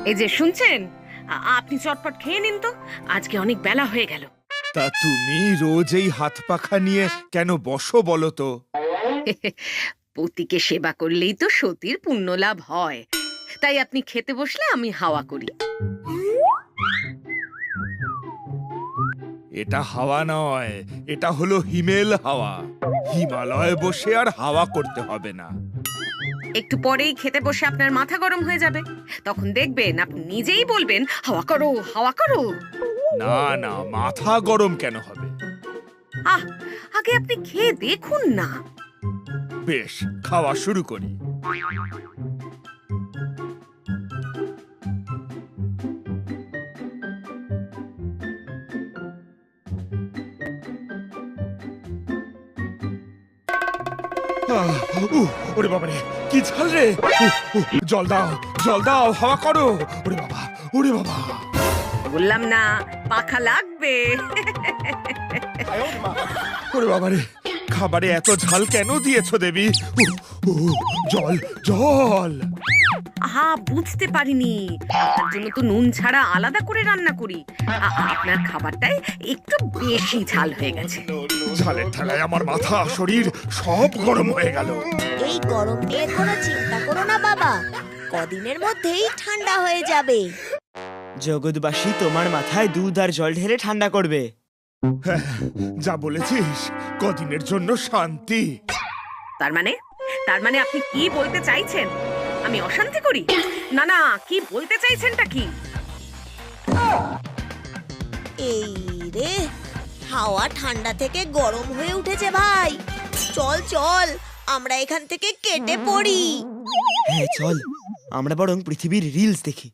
এই যে শুনছেন, আপনি চটপট খেয়ে নিন তো, আজকে অনেক বেলা হয়ে গেল। তা তুমি রোজ এই হাত পাখা নিয়ে কেন বসো বলো তো? পতিকে সেবা করলেই তো সতীর পুণ্য লাভ হয়, তাই আপনি খেতে বসলে আমি হাওয়া করি। এটা হাওয়া নয়, এটা হলো হিমেল হাওয়া। হিমালয়ে বসে আর হাওয়া করতে হবে না। একটু পরেই খেতে বসে আপনার মাথা গরম হয়ে যাবে, তখন দেখবেন আপনি নিজেই বলবেন হাওয়া করো হাওয়া করো। না না, মাথা গরম কেন হবে? আহ, আগে আপনি খেয়ে দেখুন না। বেশ, খাওয়া শুরু করি। ওরে বাবা রে, কি ঝাল রে! জল দাও, জল দাও, হাওয়া করো। ওরে বাবা, ওরে বাবা! বললাম না পাখা লাগবে। ওরে বাবা রে, খাবারে এত ঝাল কেন দিয়েছো দেবী? জল, জল! আহা, বুঝতে পারিনি, আপনার জন্য তো নুন ছাড়া আলাদা করে রান্না করি। আপনার খাবারটায় একটু বেশি ঝাল হয়ে গেছে। ঝালের ঠেলায় আমার মাথা শরীর সব গরম হয়ে গেল। এই গরম নিয়ে কোনো চিন্তা করো না বাবা, কদিনের মধ্যেই ঠান্ডা হয়ে যাবে। জগৎবাসী তোমার মাথায় দুধ আর জল ঢেলে ঠান্ডা করবে। হ্যাঁ, যা বলেছিস, কদিনের জন্য শান্তি। তার মানে আপনি কি বলতে চাইছেন? আমি অশান্তি করি? না না, কি বলতে চাইছেনটা কি? এই রে, হাওয়া ঠান্ডা থেকে গরম হয়ে উঠেছে ভাই। চল চল, আমরা এখান থেকে কেটে পড়ি। হ্যাঁ চল, আমরা বরং পৃথিবীর রিলস দেখি।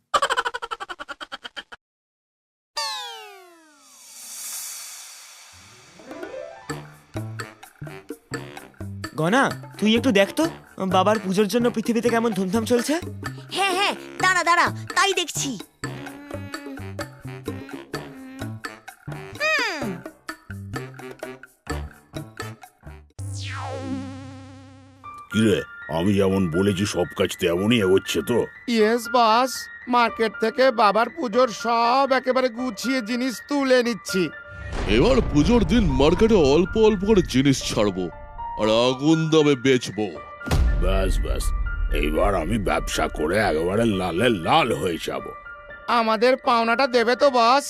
গনা, তুই একটু দেখ তো বাবার পুজোর জন্য পৃথিবীতে কেমন ধুমধাম চলছে। হ্যাঁ হ্যাঁ, দাঁড়া দাঁড়া, তাই দেখছি। কিরে, আমি যেমন বলেছি সব কাজ তেমনই এগোচ্ছে তো? ইয়েস বস, মার্কেট থেকে বাবার পুজোর সব একেবারে গুছিয়ে জিনিস তুলে নিচ্ছি। এবার পুজোর দিন মার্কেটে অল্প অল্প করে জিনিস ছাড়বো আর আগুন দামে বেচবো। ব্যাস ব্যাস, এইবার আমি ব্যবসা করে একেবারে লালে লাল হয়ে যাব। আমাদের পাওনাটা দেবে তো বস?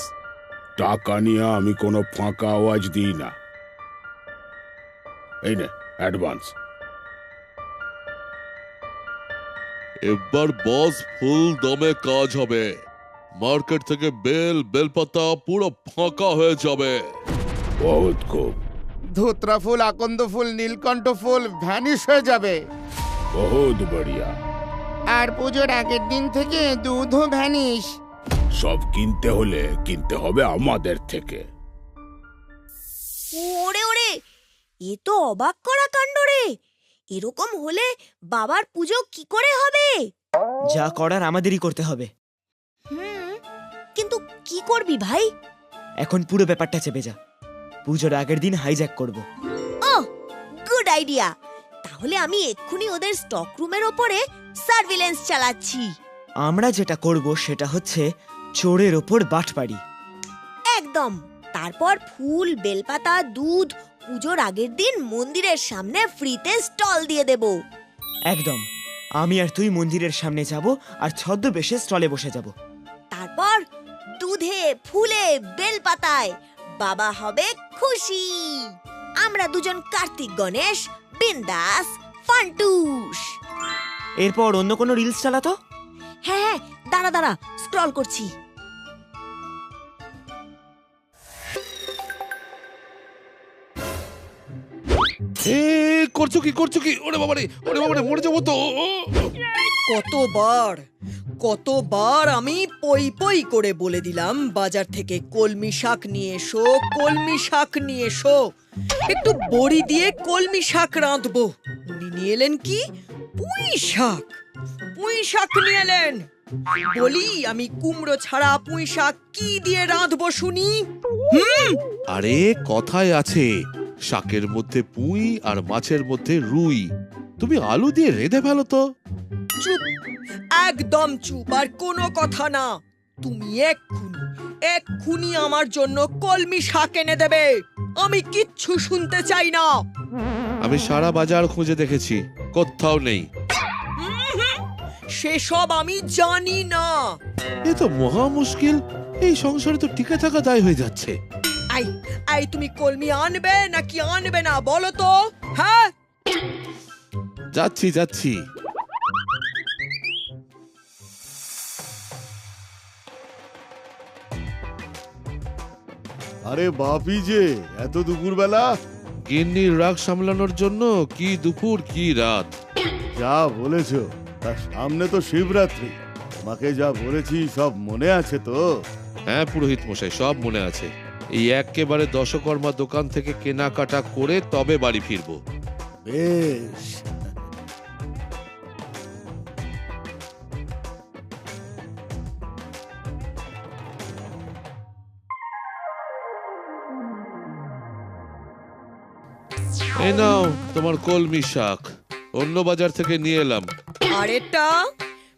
টাকা নিয়ে আমি কোনো ফাঁকা আওয়াজ দিই না। এই নে অ্যাডভান্স। এবার বস ফুল দমে কাজ হবে। মার্কেট থেকে বেলপাতা পুরো ফাঁকা হয়ে যাবে। বহুত খুব। ধুত্রা ফুল, আকন্দ ফুল, নীলকণ্ঠ ফুল ভ্যানিশ হয়ে যাবে। বহুত বড়িয়া। আর পুজোর আগের দিন থেকে দুধও ভ্যানিশ। সব কিনতে হলে কিনতে হবে আমাদের থেকে। ওরে ওরে, এ তো অবাক করা কাণ্ড রে। এরকম হলে বাবার পুজো কি করে হবে? যা করার আমাদেরই করতে হবে। কিন্তু কি করবি ভাই? এখন পুরো ব্যাপারটা চেপে যা, পুজোর আগের দিন হাইজ্যাক করব। ওহ, গুড আইডিয়া। তাহলে আমি এক্ষুনি ওদের স্টক রুমের ওপরে সার্ভিলেন্স চালাচ্ছি। আমরা যেটা করব সেটা হচ্ছে চোরের ওপর বাটপাড়ি। একদম। তারপর ফুল, বেলপাতা, দুধ পুজোর আগের দিন মন্দিরের সামনে ফ্রিতে স্টল দিয়ে দেব। একদম, আমি আর তুই মন্দিরের সামনে যাব আর ছদ্মবেশে স্টলে বসে যাব। তারপর দুধে, ফুলে, বেলপাতায় বাবা হবে খুশি। আমরা দুজন কার্তিক গণেশ বিন্দাস ফান্টুস। এরপর অন্য কোনো রিলস চালাতো? হ্যাঁ হ্যাঁ, দাঁড়া দাঁড়া, স্ক্রল করছি। এ করছো কি? ওরে বাবারে, মরে যাবো তো। কতবার আমি পই পই করে বলে দিলাম বাজার থেকে কলমি শাক নিয়ে এসো, একটু বড়ি দিয়ে কলমি শাক রাঁধবো। উনি নিয়ে এলেন কি? পুঁই শাক নিয়ে এলেন। বলি আমি কুমড়ো ছাড়া পুঁই শাক কি দিয়ে রাঁধবো শুনি? আরে কথায় আছে, শাকের মধ্যে পুঁই আর মাছের মধ্যে রুই। তুমি আলু দিয়ে রেঁধে ফেলো তো। চুপ, একদম চুপ, আর কোনো কথা না। তুমি এক্ষুনি আমার জন্য কলমি শাক এনে দেবে। আমি কিচ্ছু শুনতে চাই না। আমি সারা বাজার খুঁজে দেখেছি, কোথাও নেই। সেসব আমি জানি না। এ তো মহা মুশকিল, এই সংসারে তো টিকে থাকা দায় হয়ে যাচ্ছে। আই তুমি কলমি আনবে নাকি আনবে না বলো তো? হ্যাঁ, যাচ্ছি যাচ্ছি। আরে বাপি যে এত দুপুরবেলা, গিন্নির রাগ সামলানোর জন্য কি দুপুর কি রাত। যা বলেছো, তার সামনে তো শিবরাত্রি। তোমাকে যা বলেছি সব মনে আছে তো? হ্যাঁ পুরোহিত মশাই, সব মনে আছে। এই একেবারে দশকর্মা দোকান থেকে কেনাকাটা করে তবে বাড়ি ফিরবো। বেশ। এই নাও তোমার কলমি শাক, অন্য বাজার থেকে নিয়ে এলাম। আর এটা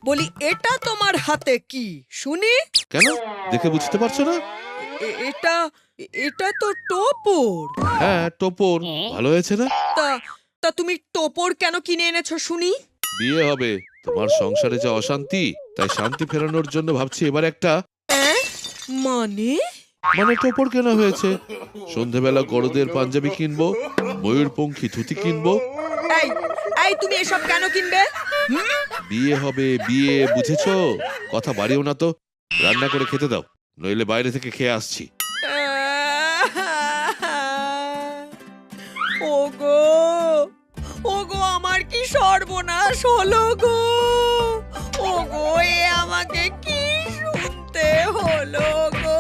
বলি, এটা তোমার হাতে কি শুনি? কেন, দেখে বুঝতে পারছো না? এটা এটা তো টোপর। হ্যাঁ টোপর, ভালো হয়েছে না? তা তা তুমি টোপর কেন কিনে এনেছো শুনি? বিয়ে হবে, তোমার সংসারে যা অশান্তি, তাই শান্তি ফেরানোর জন্য ভাবছি এবার একটা মানে টোপর কেনা হয়েছে। সন্ধেবেলা গরদের পাঞ্জাবি কিনবো, ময়ূরপঙ্খী ধুতি কিনবো। এই এই তুমি এসব কেন কিনবে? বিয়ে হবে, বিয়ে, বুঝেছো? কথা বাড়িও না তো, রান্না করে খেতে দাও, নইলে বাইরে থেকে খেয়ে আসছি। ওগো ওগো, আমার কি সর্বনাশ হলো গো। ওগো, এ আমাকে কি শুনতে হলো গো।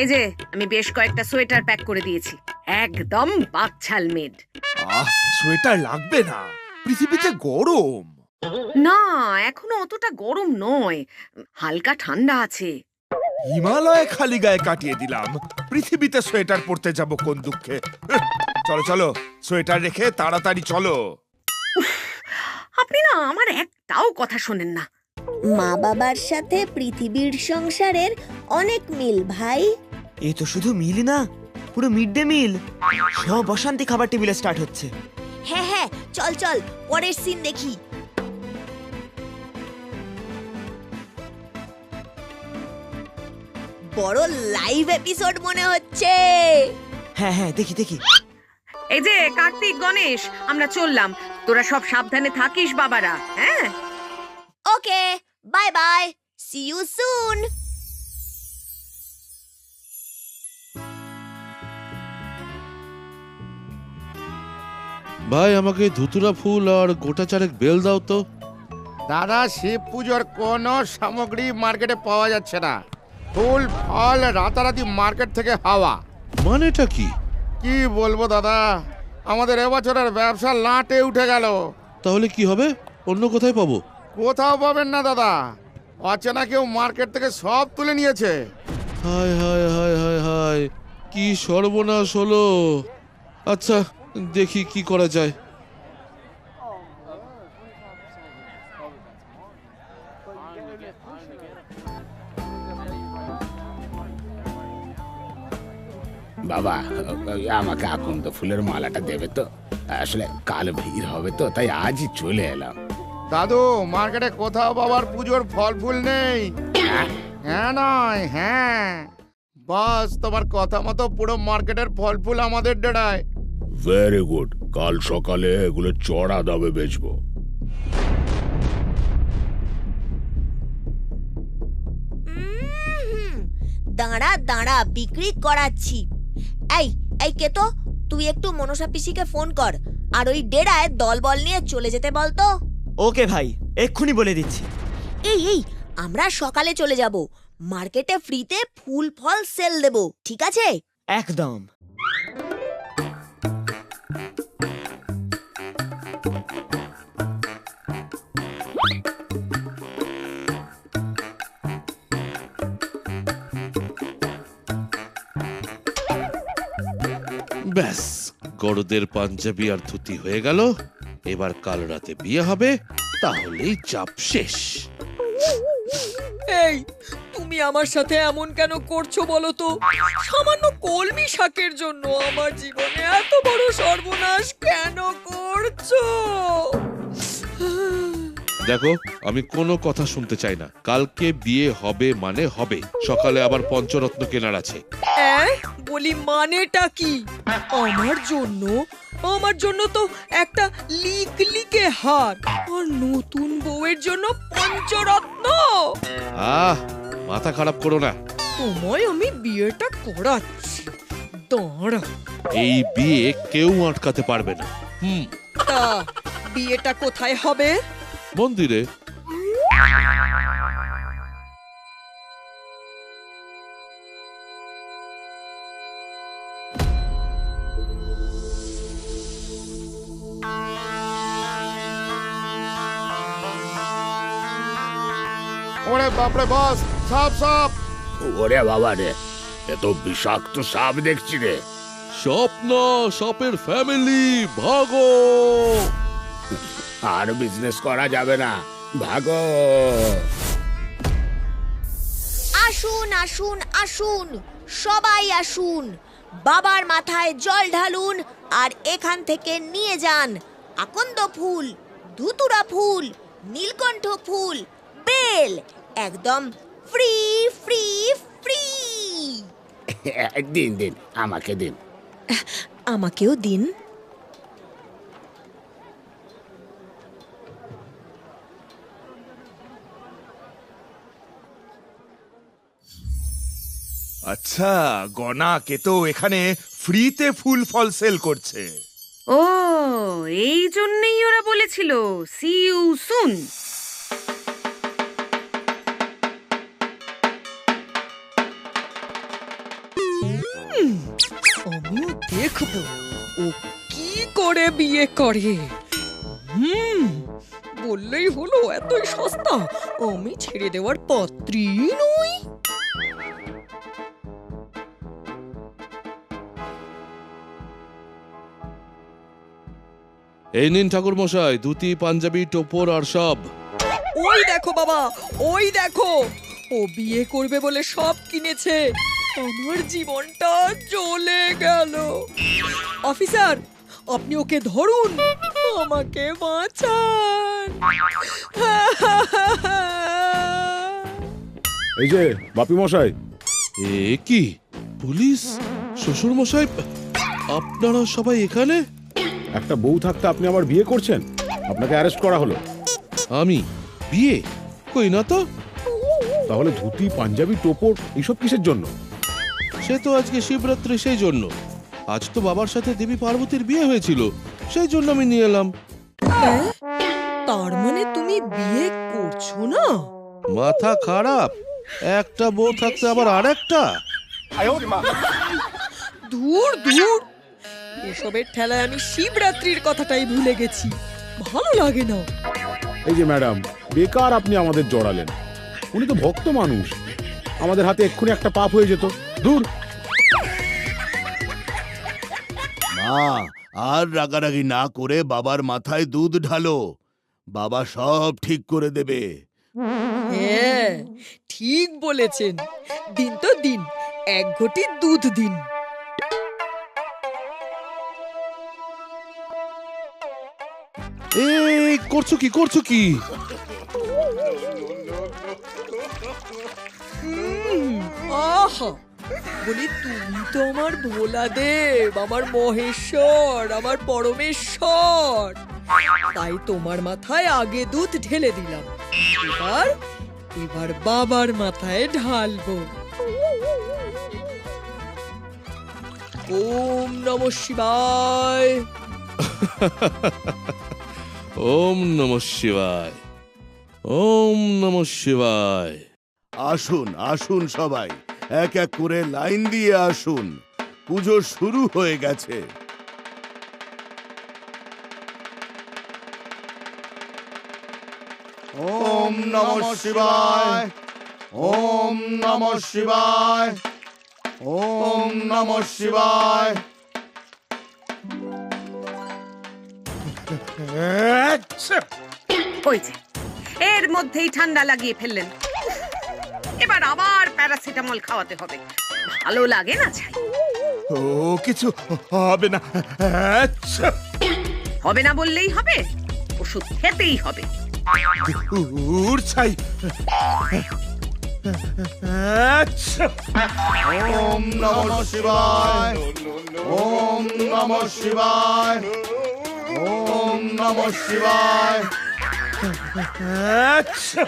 এই যে আমি বেশ কয়েকটা সোয়েটার প্যাক করে দিয়েছি, একদম বাকছাল মেড। সোয়েটার লাগবে না, পৃথিবীতে গরম। না, এখনো অতটা গরম নয়, হালকা ঠান্ডা আছে। হিমালয়ে খালি গায়ে কাটিয়ে দিলাম, পৃথিবীতে সোয়েটার পরতে যাব কোন দুঃখে। চলো চলো, সোয়েটার রেখে তাড়াতাড়ি চলো। আপনি না আমার একটাও কথা শোনেন না। মা বাবার সাথে পৃথিবীর সংসারের অনেক মিল ভাই। এ তো শুধু মিল না, পুরো মিড ডে মিল। সব অশান্তি খাবার টেবিলে স্টার্ট হচ্ছে। হ্যাঁ হ্যাঁ, চল চল পরের সিন দেখি। বড় লাইভ এপিসোড মনে হচ্ছে। হ্যাঁ হ্যাঁ, দেখি দেখি। এই যে কার্তিক, গণেশ, আমরা চললাম, তোরা সব সাবধানে থাকিস বাবারা। হ্যাঁ, okay, bye bye, see you soon. ভাই আমাকে ধুতুরা ফুল আর গোটা চারেক বেল দাও তো। দাদা, শিব পুজোর কোনো সামগ্রী মার্কেটে পাওয়া যাচ্ছে না। ফুল ফল রাতারাতি মার্কেট থেকে হাওয়া। মানেটা কি? কি বলবো দাদা, আমাদের এবছরের ব্যবসা লাটে উঠে গেল। তাহলে কি হবে? অন্য কোথায় পাবো? কোথাও পাবেন না দাদা, অচেনা কেউ মার্কেট থেকে সব তুলে নিয়েছে। হায় হায় হায় হায় হায়, কি সর্বনাশ হলো। আচ্ছা দেখি কি করা যায়। বাবা, আমাকে আকন্দ ফুলের মালাটা দেবে তো? আসলে কাল ভিড় হবে তো, তাই আজই চলে এলাম। দাদু, মার্কেটে কোথাও বাবার পুজোর ফল ফুল নেই। হ্যাঁ নয় হ্যাঁ, বাস তোমার কথা মতো পুরো মার্কেটের ফল ফুল আমাদের ডেড়ায়। ভেরি গুড, কাল সকালে এগুলো চড়া দামে বেচবো। দাঁড়া দাঁড়া, বিক্রি করাচ্ছি। এই এই কে তো, তুই একটু মনসা পিসিকে ফোন কর, আর ওই ডেরায় দলবল নিয়ে চলে যেতে বল তো। ওকে ভাই, এক্ষুনি বলে দিচ্ছি। এই এই, আমরা সকালে চলে যাব, মার্কেটে ফ্রিতে ফুল ফল সেল দেব, ঠিক আছে? একদম। ব্যাস, গরদের পাঞ্জাবি আর ধুতি হয়ে গেল। এবার কাল রাতে বিয়ে হবে, তাহলেই চাপ শেষ। এই তুমি আমার সাথে এমন কেন করছো বলো তো? সামান্য কলমি শাকের জন্য আমার জীবনে এত বড় সর্বনাশ কেন করছো? দেখো, আমি কোনো কথা শুনতে চাই না। কালকে বিয়ে হবে মানে হবে। সকালে আবার পঞ্চরত্ন কেনার আছে। বলি মানেটা কি? আমার জন্য তো একটা লিকলিকে হার, আর নতুন বউয়ের জন্য পঞ্চরত্ন। মাথা খারাপ করো না। তোমায় আমি বিয়েটা করাচ্ছি, দাঁড়া। এই বিয়ে কেউ আটকাতে পারবে না। তা বিয়েটা কোথায় হবে? মন্দিরে। ওরে বাপরে বস, সাপ সাপ! ওরে বাবা রে, এ তো বিষাক্ত সাপ দেখছি রে। স্বপ্ন, সাপের ফ্যামিলি, ভাগো। আর বিজনেস করা যাবে না, ভাগো। আসুন আসুন আসুন, সবাই আসুন, বাবার মাথায় জল ঢালুন আর এখান থেকে নিয়ে যান আকন্দ ফুল, ধুতুরা ফুল, নীলকণ্ঠ ফুল, বেল, একদম ফ্রি ফ্রি ফ্রি। দিন দিন, আমাকে দিন। আমাকেও দিন। আচ্ছা, গনা কেতো এখানে ফ্রিতে ফুল ফল সেল করছে। ও, এই জন্যই ওরা বলেছিল সি ইউ সুন। আমিও দেখবো ও কি করে বিয়ে করে। বললেই হলো এতই সস্তা, আমি ছেড়ে দেওয়ার পাত্রী নই। এই নিন ঠাকুর মশাই, ধুতি, পাঞ্জাবি, টোপর আর সব। ওই দেখো বাবা, ওই দেখো, ও বিয়ে করবে বলে সব কিনেছে। আমার জীবনটা চলে গেল। অফিসার, আপনি ওকে ধরুন, আমাকে বাঁচান। এই যে বাপি মশাই। এ কি, পুলিশ? শ্বশুর মশাই, আপনারা সবাই এখানে? একটা বউ থাকতে আপনি আবার বিয়ে করছেন? আপনাকে অ্যারেস্ট করা হলো। আমি বিয়ে কই না তো। তাহলে ধুতি, পাঞ্জাবি, টোপর এইসব কিসের জন্য? সে তো আজকে শিবরাত্রি, সেই জন্য। আজ তো বাবার সাথে দেবী পার্বতীর বিয়ে হয়েছিল, সেই জন্য আমি নিয়ে এলাম। তার মানে তুমি বিয়ে করছো না? মাথা খারাপ? একটা বউ থাকতে আবার আরেকটা? দূর দূর, এসবের ঠেলায় আমি শিবরাত্রির কথাটাই ভুলে গেছি, ভালো লাগে না। এই যে ম্যাডাম, বেকার আপনি আমাদের জড়ালেন। উনি তো ভক্ত মানুষ, আমাদের হাতে এক্ষুনি একটা পাপ হয়ে যেত। দূর। মা, আর রাগারাগি না করে বাবার মাথায় দুধ ঢালো, বাবা সব ঠিক করে দেবে। হ্যাঁ, ঠিক বলেছেন। দিন তো দিন, এক ঘটি দুধ দিন। এই করছো কি, করছো কি? আহা, বলি তুমি তো আমার ভোলাদেব, আমার মহেশ্বর, আমার পরমেশ্বর। তাই তোমার মাথায় আগে দুধ ঢেলে দিলাম, এবার বাবার মাথায় ঢালবো। ওম নমঃ শিবায়। ওম নমঃ শিবায়, ওম নমঃ শিবায়। আসুন আসুন সবাই, এক এক করে লাইন দিয়ে আসুন, পুজো শুরু হয়ে গেছে। ওম নমঃ শিবায়, ওম নমঃ শিবায়, ওম নমঃ শিবায়, আচ্ছা। হয়েছে, এর মধ্যেই ঠান্ডা লাগিয়ে ফেললেন। এবার আবার প্যারাসিটামল খাওয়াতে হবে। ভালো লাগে না ছাই? ও কিছু হবে না। আচ্ছা। হবে না বললেই হবে, ওষুধ খেতেই হবে। দূর ছাই। আচ্ছা। ওম নমঃ শিবায়, ওম নমঃ শিবায়, ওম নমঃ শিবায়। আচ্ছা।